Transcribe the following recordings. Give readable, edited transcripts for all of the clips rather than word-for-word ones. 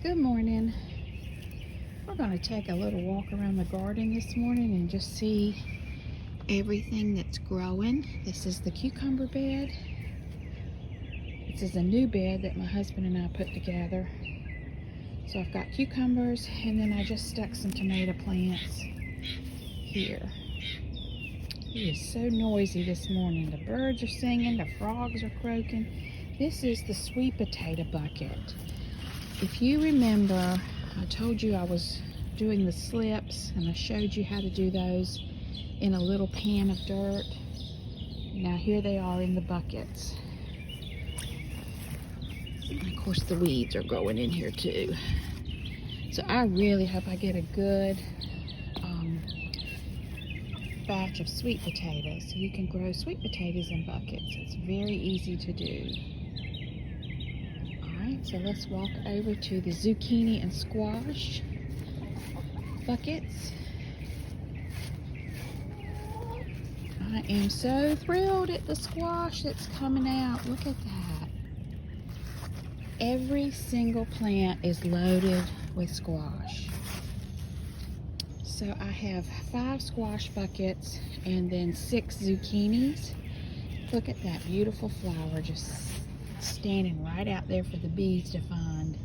Good morning. We're going to take a little walk around the garden this morning and just see everything that's growing. This is the cucumber bed. This is a new bed that my husband and I put together. So I've got cucumbers, and then I just stuck some tomato plants here. It is so noisy this morning. The birds are singing, the frogs are croaking. This is the sweet potato bucket. If you remember, I told you I was doing the slips, and I showed you how to do those in a little pan of dirt. Now here they are in the buckets. And of course the weeds are growing in here too. So I really hope I get a good batch of sweet potatoes, so you can grow sweet potatoes in buckets. It's very easy to do. Alright, so let's walk over to the zucchini and squash buckets. I am so thrilled at the squash that's coming out. Look at that. Every single plant is loaded with squash. So I have 5 squash buckets and then 6 zucchinis. Look at that beautiful flower just standing right out there for the bees to find.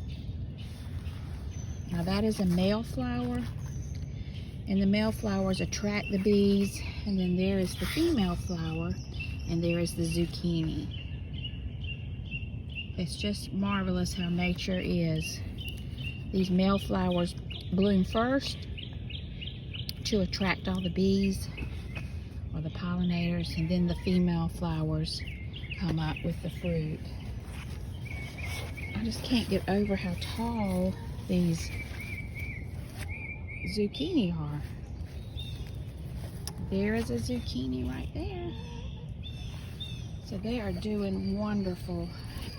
Now that is a male flower, and the male flowers attract the bees, and then there is the female flower, and there is the zucchini. It's just marvelous how nature is. These male flowers bloom first to attract all the bees or the pollinators, and then the female flowers come up with the fruit. I just can't get over how tall these zucchini are. There is a zucchini right there. So they are doing wonderful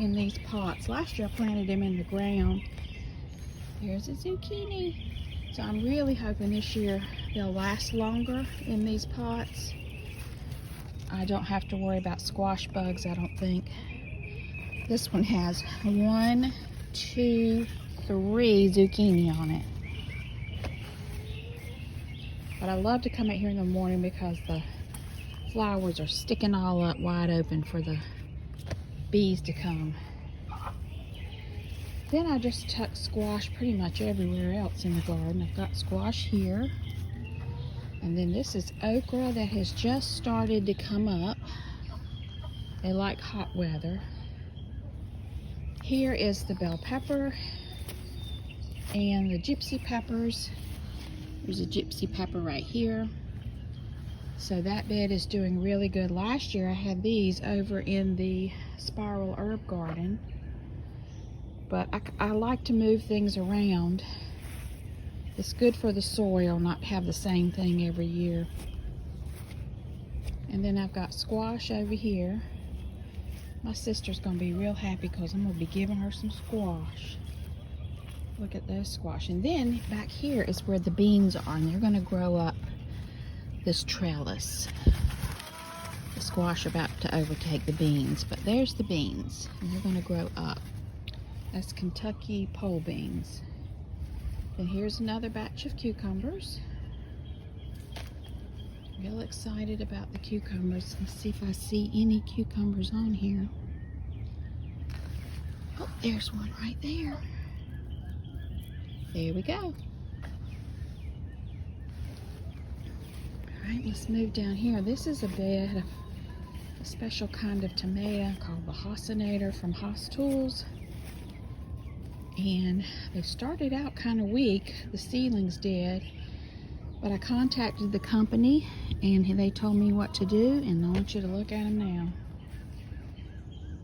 in these pots. Last year I planted them in the ground. There's a zucchini. So I'm really hoping this year they'll last longer in these pots. I don't have to worry about squash bugs, I don't think. This one has 1, 2, 3 zucchini on it. But I love to come out here in the morning because the flowers are sticking all up wide open for the bees to come. Then I just tuck squash pretty much everywhere else in the garden. I've got squash here. And then this is okra that has just started to come up. They like hot weather. Here is the bell pepper and the gypsy peppers. There's a gypsy pepper right here. So that bed is doing really good. Last year I had these over in the spiral herb garden. But I like to move things around. It's good for the soil not have the same thing every year. And then I've got squash over here. My sister's going to be real happy because I'm going to be giving her some squash. Look at those squash. And then back here is where the beans are, and they're going to grow up this trellis. The squash are about to overtake the beans, but there's the beans, and they're going to grow up. That's Kentucky pole beans. And here's another batch of cucumbers. Real excited about the cucumbers. Let's see if I see any cucumbers on here. Oh, there's one right there. There we go. Alright, let's move down here. This is a bed of a special kind of tomato called the haasenator from Haas Tools. And they started out kind of weak, the seedlings did, but I contacted the company and they told me what to do, and I want you to look at them now.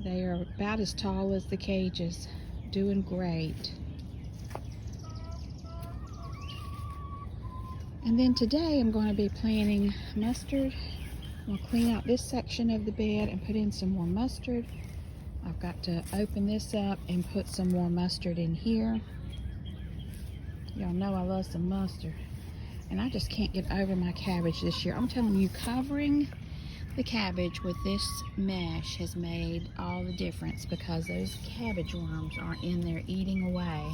They are about as tall as the cages, doing great. And then today I'm going to be planting mustard. I'm going to clean out this section of the bed and put in some more mustard. I've got to open this up and put some more mustard in here. Y'all know I love some mustard. And I just can't get over my cabbage this year. I'm telling you, covering the cabbage with this mesh has made all the difference because those cabbage worms aren't in there eating away.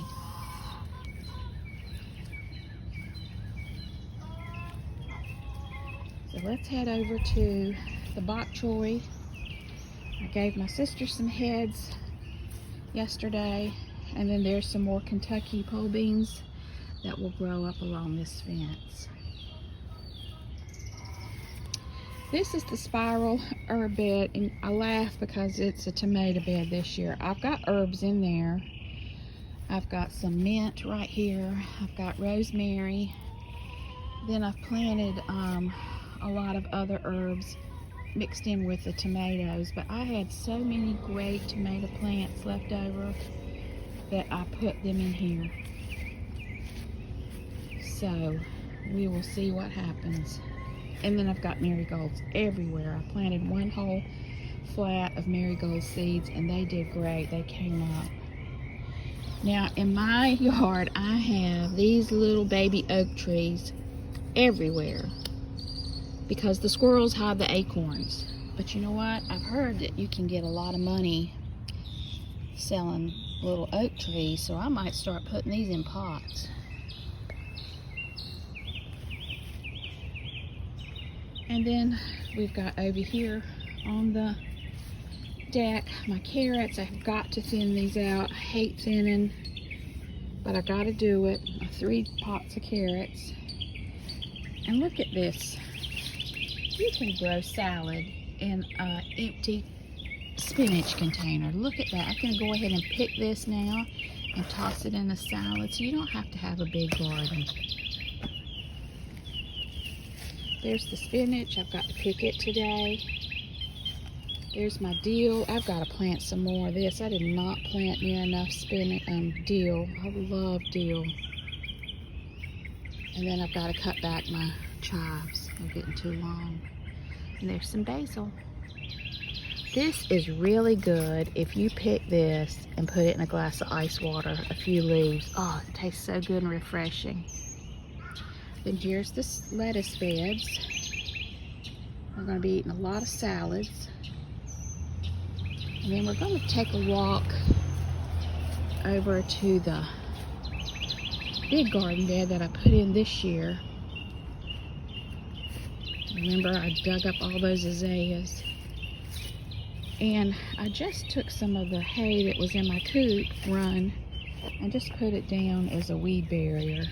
let's head over to the bok choy. I gave my sister some heads yesterday, and then there's some more Kentucky pole beans that will grow up along this fence. This is the spiral herb bed, and I laugh because it's a tomato bed this year. I've got herbs in there. I've got some mint right here. I've got rosemary. Then I've planted a lot of other herbs mixed in with the tomatoes, but I had so many great tomato plants left over that I put them in here. So we will see what happens. And then I've got marigolds everywhere. I planted one whole flat of marigold seeds and they did great. They came up. Now in my yard I have these little baby oak trees everywhere because the squirrels hide the acorns. But you know what? I've heard that you can get a lot of money selling little oak trees, so I might start putting these in pots. And then we've got over here on the deck my carrots. I've got to thin these out. I hate thinning, but I gotta do it. 3 pots of carrots. And look at this. You can grow salad in an empty spinach container. Look at that. I can go ahead and pick this now and toss it in a salad, so you don't have to have a big garden. There's the spinach. I've got to pick it today. There's my dill. I've got to plant some more of this. I did not plant near enough dill. I love dill. And then I've got to cut back my chives. They're getting too long. And there's some basil. This is really good if you pick this and put it in a glass of ice water, a few leaves. Oh, it tastes so good and refreshing. Then here's the lettuce beds. We're going to be eating a lot of salads. And then we're going to take a walk over to the big garden bed that I put in this year. Remember, I dug up all those azaleas. And I just took some of the hay that was in my coop run and just put it down as a weed barrier.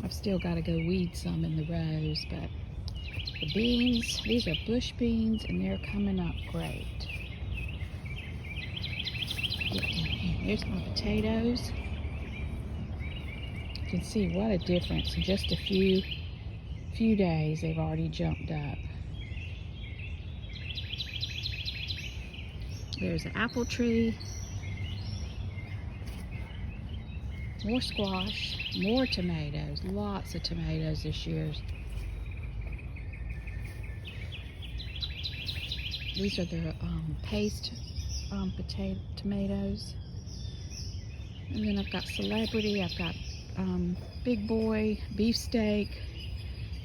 I've still got to go weed some in the rows, but the beans, these are bush beans, and they're coming up great. Here's my potatoes. You can see what a difference. In just a few days, they've already jumped up. There's an apple tree. More squash, more tomatoes, lots of tomatoes this year. These are the paste tomatoes. And then I've got celebrity, I've got big boy, beefsteak.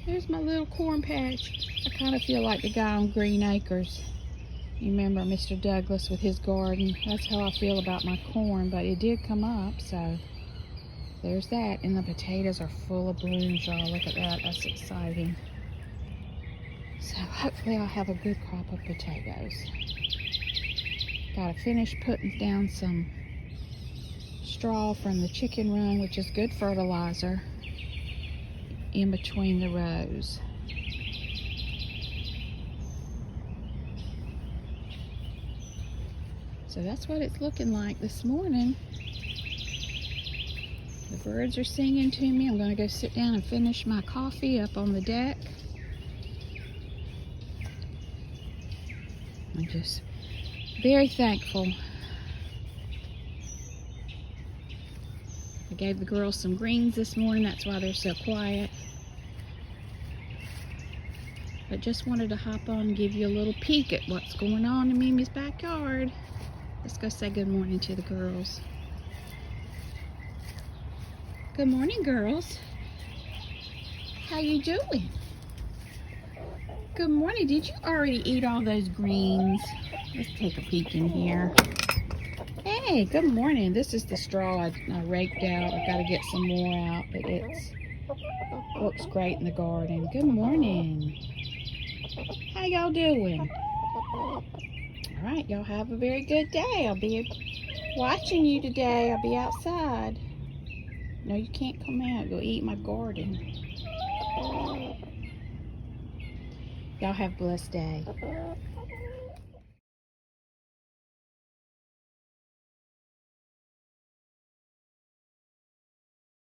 There's my little corn patch. I kind of feel like the guy on Green Acres. You remember Mr. Douglas with his garden? That's how I feel about my corn, but it did come up, so there's that. And the potatoes are full of blooms, y'all. Look at that. That's exciting. So hopefully I'll have a good crop of potatoes. Gotta finish putting down some straw from the chicken run, which is good fertilizer, in between the rows. So that's what it's looking like this morning. The birds are singing to me. I'm going to go sit down and finish my coffee up on the deck. I'm just very thankful. I gave the girls some greens this morning. That's why they're so quiet. But just wanted to hop on and give you a little peek at what's going on in Mimi's backyard. Let's go say good morning to the girls. Good morning, girls. How you doing? Good morning. Did you already eat all those greens? Let's take a peek in here. Hey, good morning. This is the straw I raked out. I've got to get some more out, but it's Looks great in the garden. Good morning. How y'all doing? Alright, y'all have a very good day. I'll be watching you today. I'll be outside. No, you can't come out. Go eat my garden. Y'all have a blessed day.